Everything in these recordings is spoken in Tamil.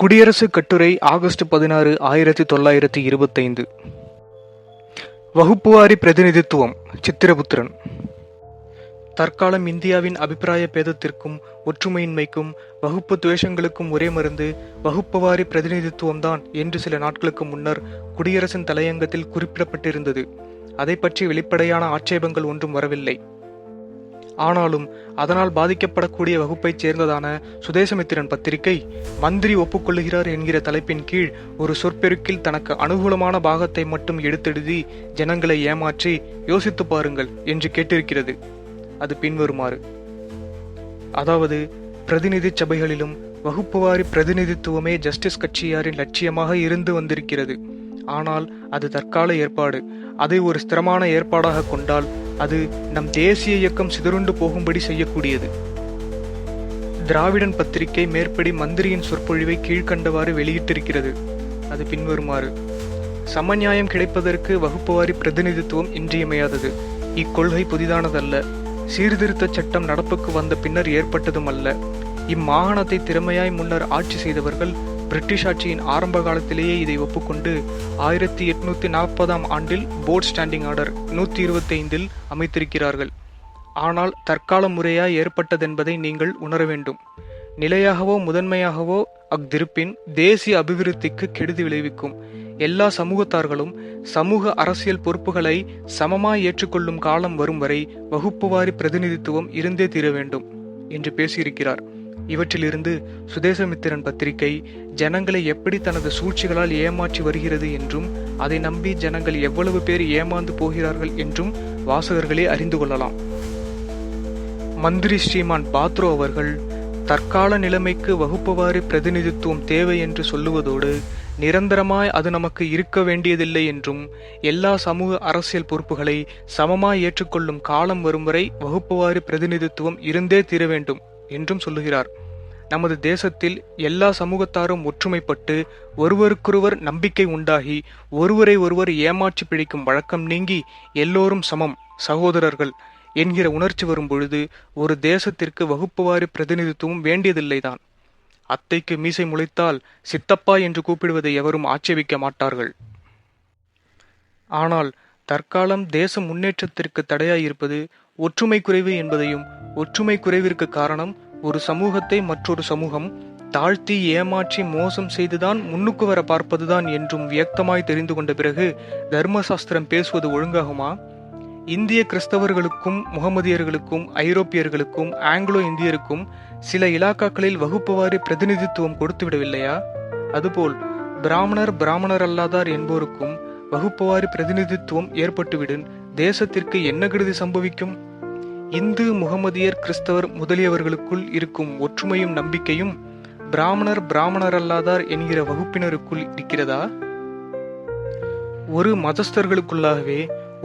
குடியரசு கட்டுரை ஆகஸ்ட் 16, 1925. வகுப்புவாரி பிரதிநிதித்துவம். சித்திரபுத்திரன். தற்காலம் இந்தியாவின் அபிப்பிராய பேதத்திற்கும் ஒற்றுமையின்மைக்கும் வகுப்பு துவேஷங்களுக்கும் ஒரே மருந்து வகுப்புவாரி பிரதிநிதித்துவம்தான் என்று சில நாட்களுக்கு முன்னர் குடியரசின் தலையங்கத்தில் குறிப்பிடப்பட்டிருந்தது. அதை பற்றி வெளிப்படையான ஆட்சேபங்கள் ஒன்றும் வரவில்லை. ஆனாலும் அதனால் பாதிக்கப்படக்கூடிய வகுப்பைச் சேர்ந்ததான சுதேசமித்திரன் பத்திரிகை மந்திரி ஒப்புக்கொள்ளுகிறார் என்கிற தலைப்பின் கீழ் ஒரு சொற்பெருக்கில் தனக்கு அனுகூலமான பாகத்தை மட்டும் எடுத்தெழுதி ஜனங்களை ஏமாற்றி யோசித்து பாருங்கள் என்று கேட்டிருக்கிறது. அது பின்வருமாறு: அதாவது, பிரதிநிதி சபைகளிலும் வகுப்புவாரி பிரதிநிதித்துவமே ஜஸ்டிஸ் கட்சியாரின் லட்சியமாக இருந்து வந்திருக்கிறது. ஆனால் அது தற்கால ஏற்பாடு. அதை ஒரு ஸ்திரமான ஏற்பாடாக கொண்டால் அது நம் தேசிய இயக்கம் சிதறுண்டு போகும்படி செய்யக்கூடியது. திராவிடன் பத்திரிகை மேற்படி மந்திரியின் சொற்பொழிவை கீழ்கண்டவாறு வெளியிட்டிருக்கிறது. அது பின்வருமாறு: சமநியாயம் கிடைப்பதற்கு வகுப்புவாரி பிரதிநிதித்துவம் இன்றியமையாதது. இக்கொள்கை புதிதானதல்ல. சீர்திருத்த சட்டம் நடப்புக்கு வந்த பின்னர் ஏற்பட்டதும் அல்ல. இம்மாகாணத்தை திறமையாய் முன்னர் ஆட்சி செய்தவர்கள் பிரிட்டிஷ் ஆட்சியின் ஆரம்ப காலத்திலேயே இதை ஒப்புக்கொண்டு 1840 ஆண்டில் போர்ட் ஸ்டாண்டிங் ஆர்டர் 125 அமைத்திருக்கிறார்கள். ஆனால் தற்கால முறையாய் ஏற்பட்டதென்பதை நீங்கள் உணர வேண்டும். நிலையாகவோ முதன்மையாகவோ அஃதிருப்பின் தேசிய அபிவிருத்திக்கு கெடுதி விளைவிக்கும். எல்லா சமூகத்தார்களும் சமூக அரசியல் பொறுப்புகளை சமமாய் ஏற்றுக்கொள்ளும் காலம் வரும் வரை வகுப்புவாரி பிரதிநிதித்துவம் இருந்தே தீர வேண்டும் என்று பேசியிருக்கிறார். இவற்றிலிருந்து சுதேசமித்திரன் பத்திரிகை ஜனங்களை எப்படி தனது சூழ்ச்சிகளால் ஏமாற்றி வருகிறது என்றும் அதை நம்பி ஜனங்கள் எவ்வளவு பேர் ஏமாந்து போகிறார்கள் என்றும் வாசகர்களே அறிந்து கொள்ளலாம். மந்திரி ஸ்ரீமான் பாத்ரோ அவர்கள் தற்கால நிலைமைக்கு வகுப்புவாரி பிரதிநிதித்துவம் தேவை என்று சொல்லுவதோடு நிரந்தரமாய் அது நமக்கு இருக்க வேண்டியதில்லை என்றும் எல்லா சமூக அரசியல் பொறுப்புகளை சமமாய் ஏற்றுக்கொள்ளும் காலம் வரும் வரை வகுப்புவாரி பிரதிநிதித்துவம் இருந்தே தீர வேண்டும் என்றும் சொல்லுகிறார். நமது தேசத்தில் எல்லா சமூகத்தாரும் ஒற்றுமைப்பட்டு ஒருவருக்கொருவர் நம்பிக்கை உண்டாகி ஒருவரை ஒருவர் ஏமாற்றி பிழைக்கும் வழக்கம் நீங்கி எல்லோரும் சமம், சகோதரர்கள் என்கிற உணர்ச்சி வரும் பொழுது ஒரு தேசத்திற்கு வகுப்புவாரி பிரதிநிதித்துவம் வேண்டியதில்லைதான். அத்தைக்கு மீசை முளைத்தால் சித்தப்பா என்று கூப்பிடுவதை எவரும் ஆட்சேபிக்க மாட்டார்கள். ஆனால் தற்காலம் தேச முன்னேற்றத்திற்கு தடையாயிருப்பது ஒற்றுமை குறைவு என்பதையும் ஒற்றுமை குறைவிற்கு காரணம் ஒரு சமூகத்தை மற்றொரு சமூகம் தாழ்த்தி ஏமாற்றி மோசம் செய்துதான் முன்னுக்கு வர பார்ப்பதுதான் என்றும் வியக்தமாய் தெரிந்து கொண்ட பிறகு தர்மசாஸ்திரம் பேசுவது ஒழுங்காகுமா? இந்திய கிறிஸ்தவர்களுக்கும் முகமதியர்களுக்கும் ஐரோப்பியர்களுக்கும் ஆங்கிலோ இந்தியருக்கும் சில இலாக்காக்களில் வகுப்புவாரி பிரதிநிதித்துவம் கொடுத்து விடவில்லையா? அதுபோல் பிராமணர் அல்லாதார் என்போருக்கும் வகுப்புவாரி பிரதிநிதித்துவம் ஏற்பட்டுவிடும் தேசத்திற்கு என்ன கெடுதி சம்பவிக்கும்? இந்து, முகமதியர், கிறிஸ்தவர் முதலியவர்களுக்குள் இருக்கும் ஒற்றுமையும் நம்பிக்கையும் பிராமணர் அல்லாதார் என்கிற வகுப்பினருக்குள் இருக்கிறதா? ஒரு மதஸ்தர்களுக்குள்ளாகவே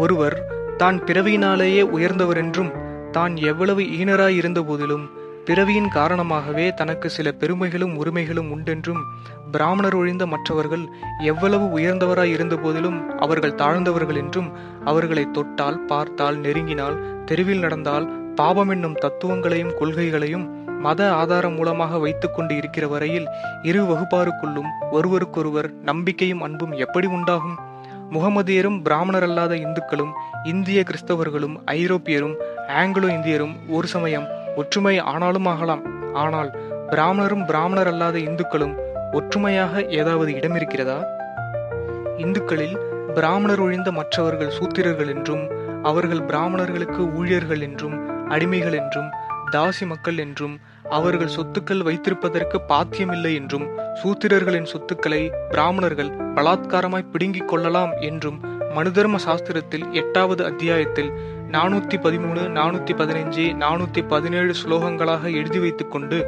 ஒருவர் தான் பிறவியினாலேயே உயர்ந்தவர் என்றும் தான் எவ்வளவு ஈனராய் இருந்த போதிலும் பிறவியின் காரணமாகவே தனக்கு சில பெருமைகளும் உரிமைகளும் உண்டென்றும் பிராமணர் ஒழிந்த மற்றவர்கள் எவ்வளவு உயர்ந்தவராய் இருந்த போதிலும் அவர்கள் தாழ்ந்தவர்கள் என்றும் அவர்களை தொட்டால், பார்த்தால், நெருங்கினால், தெருவில் நடந்தால் பாவம் என்னும் தத்துவங்களையும் கொள்கைகளையும் மத ஆதாரம் மூலமாக வைத்துக் கொண்டு இருக்கிற வரையில் இரு வகுப்பாருக்குள்ளும் ஒருவருக்கொருவர் நம்பிக்கையும் அன்பும் எப்படி உண்டாகும்? முகமதியரும் பிராமணர் அல்லாத இந்துக்களும் இந்திய கிறிஸ்தவர்களும் ஐரோப்பியரும் ஆங்கிலோ இந்தியரும் ஒரு சமயம் ஒற்றுமை ஆனாலும் ஆகலாம். ஆனால் பிராமணர் அல்லாத இந்துக்களும் ஒற்றுமையாக ஏதாவது இடம் இருக்கிறதா? இந்துக்களில் பிராமணர் ஒழிந்த மற்றவர்கள் சூத்திரர்கள் என்றும் அவர்கள் பிராமணர்களுக்கு ஊழியர்கள் என்றும் அடிமைகள் என்றும் தாசி மக்கள் என்றும் அவர்கள் சொத்துக்கள் வைத்திருப்பதற்கு பாத்தியமில்லை என்றும் சூத்திரர்களின் சொத்துக்களை பிராமணர்கள் பலாத்காரமாய் பிடுங்கிக் கொள்ளலாம் என்றும் மனுதர்ம சாஸ்திரத்தில் 8வது அத்தியாயத்தில் 413, 415, 417 ஸ்லோகங்களாக எழுதி வைத்துக் கொண்டு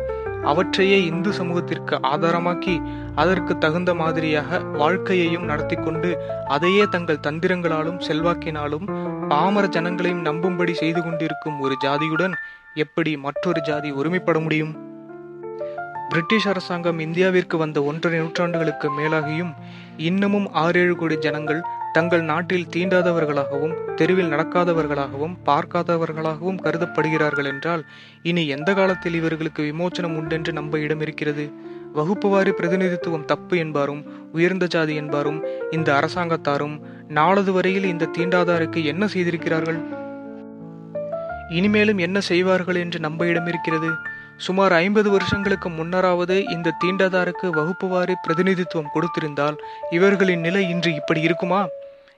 அவற்றையே இந்து சமூகத்திற்கு ஆதாரமாக்கி அதற்கு தகுந்த மாதிரியாக வாழ்க்கையையும் நடத்தி கொண்டு அதையே தங்கள் தந்திரங்களாலும் செல்வாக்கினாலும் பாமர ஜனங்களையும் நம்பும்படி செய்து கொண்டிருக்கும் ஒரு ஜாதியுடன் எப்படி மற்றொரு ஜாதி ஒருமைப்பட முடியும்? பிரிட்டிஷ் அரசாங்கம் இந்தியாவிற்கு வந்த 1.5 நூற்றாண்டுகளுக்கு மேலாகியும் இன்னமும் 6-7 கோடி ஜனங்கள் தங்கள் நாட்டில் தீண்டாதவர்களாகவும் தெருவில் நடக்காதவர்களாகவும் பார்க்காதவர்களாகவும் கருதப்படுகிறார்கள் என்றால் இனி எந்த காலத்தில் இவர்களுக்கு விமோச்சனம் உண்டென்று நம்ப இடம் இருக்கிறது? வகுப்புவாரி பிரதிநிதித்துவம் தப்பு என்பாரும் உயர்ந்த ஜாதி என்பாரும் இந்த அரசாங்கத்தாரும் நாளது வரையில் இந்த தீண்டாதாருக்கு என்ன செய்திருக்கிறார்கள்? இனிமேலும் என்ன செய்வார்கள் என்று நம்ப இடமிருக்கிறது. சுமார் 50 வருஷங்களுக்கு முன்னராவது இந்த தீண்டாதாருக்கு வகுப்புவாரி பிரதிநிதித்துவம் கொடுத்திருந்தால் இவர்களின் நிலை இன்று இப்படி இருக்குமா?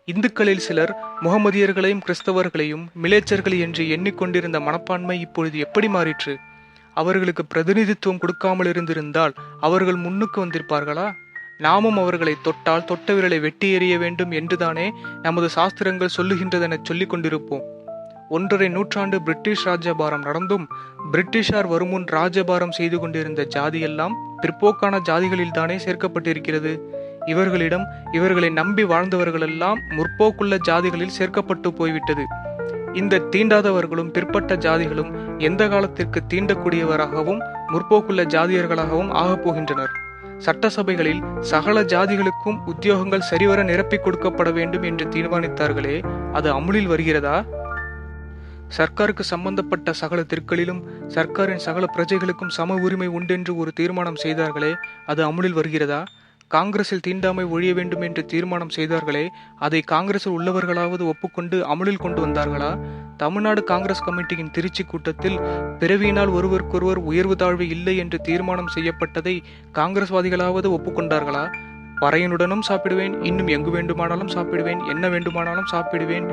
இந்துக்களில் சிலர் முகமதியர்களையும் கிறிஸ்தவர்களையும் மிலேச்சர்கள் என்று எண்ணிக்கொண்டிருந்த மனப்பான்மை இப்பொழுது எப்படி மாறிற்று? அவர்களுக்கு பிரதிநிதித்துவம் கொடுக்காமல் இருந்திருந்தால் அவர்கள் முன்னுக்கு வந்திருப்பார்களா? நாமும் அவர்களை தொட்டால் தொட்ட விரலை வெட்டி எறிய வேண்டும் என்றுதானே நமது சாஸ்திரங்கள் சொல்லுகின்றதென சொல்லிக் கொண்டிருப்போம். 1.5 நூற்றாண்டு பிரிட்டிஷ் ராஜ்யபாரம் நடந்தும் பிரிட்டிஷார் வருமுன் ராஜ்யபாரம் செய்து கொண்டிருந்த ஜாதியெல்லாம் பிற்போக்கான ஜாதிகளில்தானே சேர்க்கப்பட்டிருக்கிறது. இவர்களிடம் இவர்களை நம்பி வாழ்ந்தவர்களெல்லாம் முற்போக்குள்ள ஜாதிகளில் சேர்க்கப்பட்டு போய்விட்டது. இந்த தீண்டாதவர்களும் பிற்பட்ட ஜாதிகளும் எந்த காலத்திற்கு தீண்டக்கூடியவராகவும் முற்போக்குள்ள ஜாதியர்களாகவும் ஆகப் போகின்றனர். சட்டசபைகளில் சகல ஜாதிகளுக்கும் உத்தியோகங்கள் சரிவர நிரப்பிக் கொடுக்கப்பட வேண்டும் என்று தீர்மானித்தார்களே, அது அமுலில் வருகிறதா? சர்க்காருக்கு சம்பந்தப்பட்ட சகல தெற்களிலும் சர்க்காரின் சகல பிரஜைகளுக்கும் சம உரிமை உண்டென்று ஒரு தீர்மானம் செய்தார்களே, அது அமுலில் வருகிறதா? காங்கிரஸில் தீண்டாமை ஒழிய வேண்டும் என்று தீர்மானம் செய்தார்களே, அதை காங்கிரஸில் உள்ளவர்களாவது ஒப்புக்கொண்டு அமுலில் கொண்டு வந்தார்களா? தமிழ்நாடு காங்கிரஸ் கமிட்டியின் திருச்சி கூட்டத்தில் பிறவியினால் ஒருவருக்கொருவர் உயர்வு தாழ்வு இல்லை என்று தீர்மானம் செய்யப்பட்டதை காங்கிரஸ்வாதிகளாவது ஒப்புக்கொண்டார்களா? பறையனுடனும் சாப்பிடுவேன், இன்னும் எங்கு வேண்டுமானாலும் சாப்பிடுவேன், என்ன வேண்டுமானாலும் சாப்பிடுவேன்,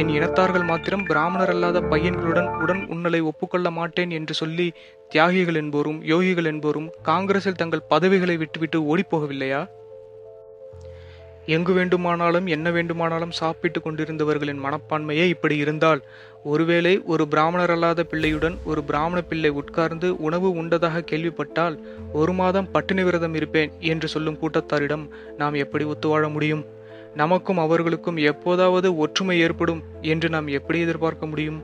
என் இனத்தார்கள் மாத்திரம் பிராமணர் அல்லாத பையன்களுடன் உடன் உன்னலை ஒப்புக்கொள்ள மாட்டேன் என்று சொல்லி தியாகிகள் என்போரும் யோகிகள் என்போரும் காங்கிரஸில் தங்கள் பதவிகளை விட்டுவிட்டு ஓடிப்போகவில்லையா? எங்கு வேண்டுமானாலும் என்ன வேண்டுமானாலும் சாப்பிட்டு கொண்டிருந்தவர்களின் மனப்பான்மையே இப்படி இருந்தால், ஒருவேளை ஒரு பிராமணர் அல்லாத பிள்ளையுடன் ஒரு பிராமண பிள்ளை உட்கார்ந்து உணவு உண்டதாக கேள்விப்பட்டால் 1 மாதம் பட்டினி விரதம் இருப்பேன் என்று சொல்லும் கூட்டத்தாரிடம் நாம் எப்படி ஒத்துவாழ முடியும்? நமக்கும் அவர்களுக்கும் எப்போதாவது ஒற்றுமை ஏற்படும் என்று நாம் எப்படி எதிர்பார்க்க முடியும்?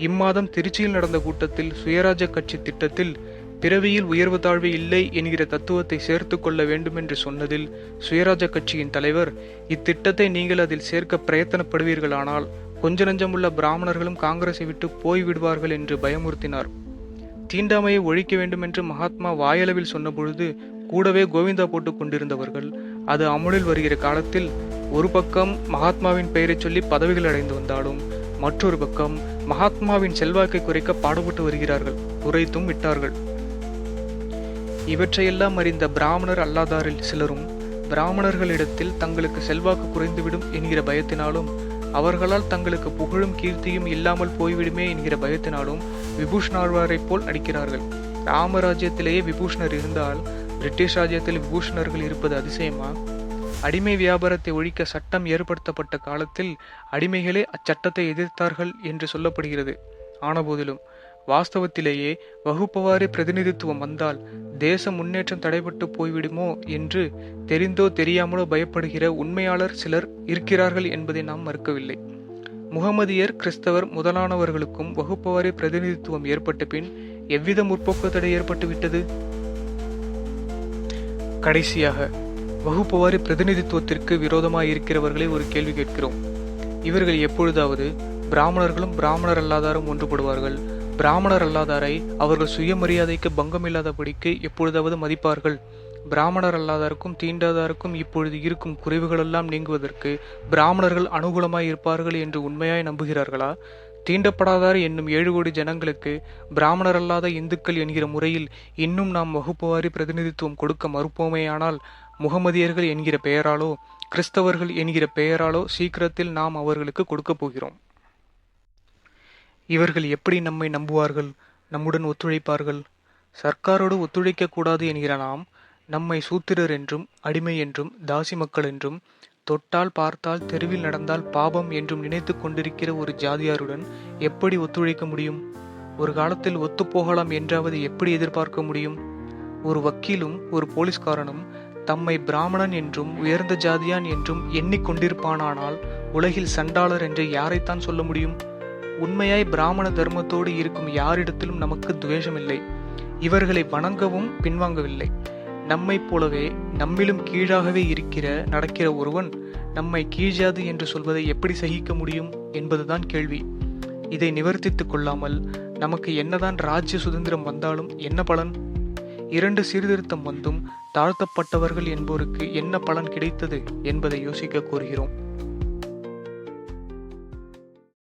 இம்மாதம் திருச்சியில் நடந்த கூட்டத்தில் சுயராஜ்ய கட்சி திட்டத்தில் பிறவியில் உயர்வு தாழ்வு இல்லை என்கிற தத்துவத்தை சேர்த்து கொள்ள வேண்டும் என்று சொன்னதில் சுயராஜ்ய கட்சியின் தலைவர், இத்திட்டத்தை நீங்கள் அதில் சேர்க்க பிரயத்தனப்படுவீர்களானால் கொஞ்ச நஞ்சமுள்ள பிராமணர்களும் காங்கிரஸை விட்டு போய்விடுவார்கள் என்று பயமுறுத்தினார். தீண்டாமையை ஒழிக்க வேண்டும் என்று மகாத்மா வாயளவில் சொன்னபொழுது கூடவே கோவிந்தா போட்டுக் கொண்டிருந்தவர்கள் அது அமுலில் வருகிற காலத்தில் ஒரு பக்கம் மகாத்மாவின் பெயரை சொல்லி பதவிகள் அடைந்து வந்தாலும் மற்றொரு பக்கம் மகாத்மாவின் செல்வாக்கை குறைக்க பாடுபட்டு வருகிறார்கள், குறைத்தும் விட்டார்கள். இவற்றையெல்லாம் அறிந்த பிராமணர் அல்லாதாரில் சிலரும் பிராமணர்களிடத்தில் தங்களுக்கு செல்வாக்கு குறைந்துவிடும் என்கிற பயத்தினாலும் அவர்களால் தங்களுக்கு புகழும் கீர்த்தியும் இல்லாமல் போய்விடுமே என்கிற பயத்தினாலும் விபூஷணாழ்வாரைப் போல் நடிக்கிறார்கள். ராமராஜ்யத்திலேயே விபூஷணர் இருந்தால் பிரிட்டிஷ் ராஜ்யத்தில் விபூஷணர்கள் இருப்பது அதிசயமா? அடிமை வியாபாரத்தை ஒழிக்க சட்டம் ஏற்படுத்தப்பட்ட காலத்தில் அடிமைகளே அச்சட்டத்தை எதிர்த்தார்கள் என்று சொல்லப்படுகிறது. ஆனபோதிலும் வாஸ்தவத்திலேயே வகுப்புவாரி பிரதிநிதித்துவம் வந்தால் தேச முன்னேற்றம் தடைபட்டு போய்விடுமோ என்று தெரிந்தோ தெரியாமலோ பயப்படுகிற உண்மையாளர் சிலர் இருக்கிறார்கள் என்பதை நாம் மறுக்கவில்லை. முகமதியர், கிறிஸ்தவர் முதலானவர்களுக்கும் வகுப்புவாரி பிரதிநிதித்துவம் ஏற்பட்ட பின் எவ்வித முற்போக்கு தடை ஏற்பட்டு விட்டது? கடைசியாக வகுப்புவாரி பிரதிநிதித்துவத்திற்கு விரோதமாக இருக்கிறவர்களை ஒரு கேள்வி கேட்கிறோம். இவர்கள் எப்பொழுதாவது பிராமணர்களும் பிராமணர் அல்லாதாரும் ஒன்றுபடுவார்கள், பிராமணர் அல்லாதாரை அவர்கள் சுயமரியாதைக்கு பங்கமில்லாதபடிக்கு எப்பொழுதாவது மதிப்பார்கள், பிராமணர் அல்லாதாருக்கும் தீண்டாதாருக்கும் இப்பொழுது இருக்கும் குறைவுகளெல்லாம் நீங்குவதற்கு பிராமணர்கள் அனுகூலமாய் இருப்பார்கள் என்று உண்மையாய் நம்புகிறார்களா? தீண்டப்படாதார் என்னும் 7 கோடி ஜனங்களுக்கு பிராமணர் அல்லாத இந்துக்கள் என்கிற முறையில் இன்னும் நாம் வகுப்புவாரி பிரதிநிதித்துவம் கொடுக்க மறுப்போமேயானால் முகமதியர்கள் என்கிற பெயராலோ கிறிஸ்தவர்கள் என்கிற பெயராலோ சீக்கிரத்தில் நாம் அவர்களுக்கு கொடுக்க போகிறோம். இவர்கள் எப்படி நம்மை நம்புவார்கள், நம்முடன் ஒத்துழைப்பார்கள்? சர்க்காரோடு ஒத்துழைக்க கூடாது என்கிற நாம் நம்மை சூத்திரர் என்றும் அடிமை என்றும் தாசி மக்கள் என்றும் தொட்டால் பார்த்தால் தெருவில் நடந்தால் பாபம் என்றும் நினைத்து கொண்டிருக்கிற ஒரு ஜாதியாருடன் எப்படி ஒத்துழைக்க முடியும்? ஒரு காலத்தில் ஒத்துப்போகலாம் என்றாவது எப்படி எதிர்பார்க்க முடியும்? ஒரு வக்கீலும் ஒரு போலீஸ்காரனும் தம்மை பிராமணன் என்றும் உயர்ந்த ஜாதியான் என்றும் எண்ணிக்கொண்டிருப்பானானால் உலகில் சண்டாளர் என்று யாரைத்தான் சொல்ல முடியும்? உண்மையாய் பிராமண தர்மத்தோடு இருக்கும் யாரிடத்திலும் நமக்கு துவேஷமில்லை. இவர்களை வணங்கவும் பின்வாங்கவில்லை. நம்மை போலவே நம்மிலும் கீழாகவே நடக்கிற ஒருவன் நம்மை கீழ்ஜாதி என்று சொல்வதை எப்படி சகிக்க முடியும் என்பதுதான் கேள்வி. இதை நிவர்த்தித்துக் கொள்ளாமல் நமக்கு என்னதான் ராஜ்ய சுதந்திரம் வந்தாலும் என்ன பலன்? 2 சீர்திருத்தம் வந்தும் தாழ்த்தப்பட்டவர்கள் என்போருக்கு என்ன பலன் கிடைத்தது என்பதை யோசிக்க கோருகிறோம்.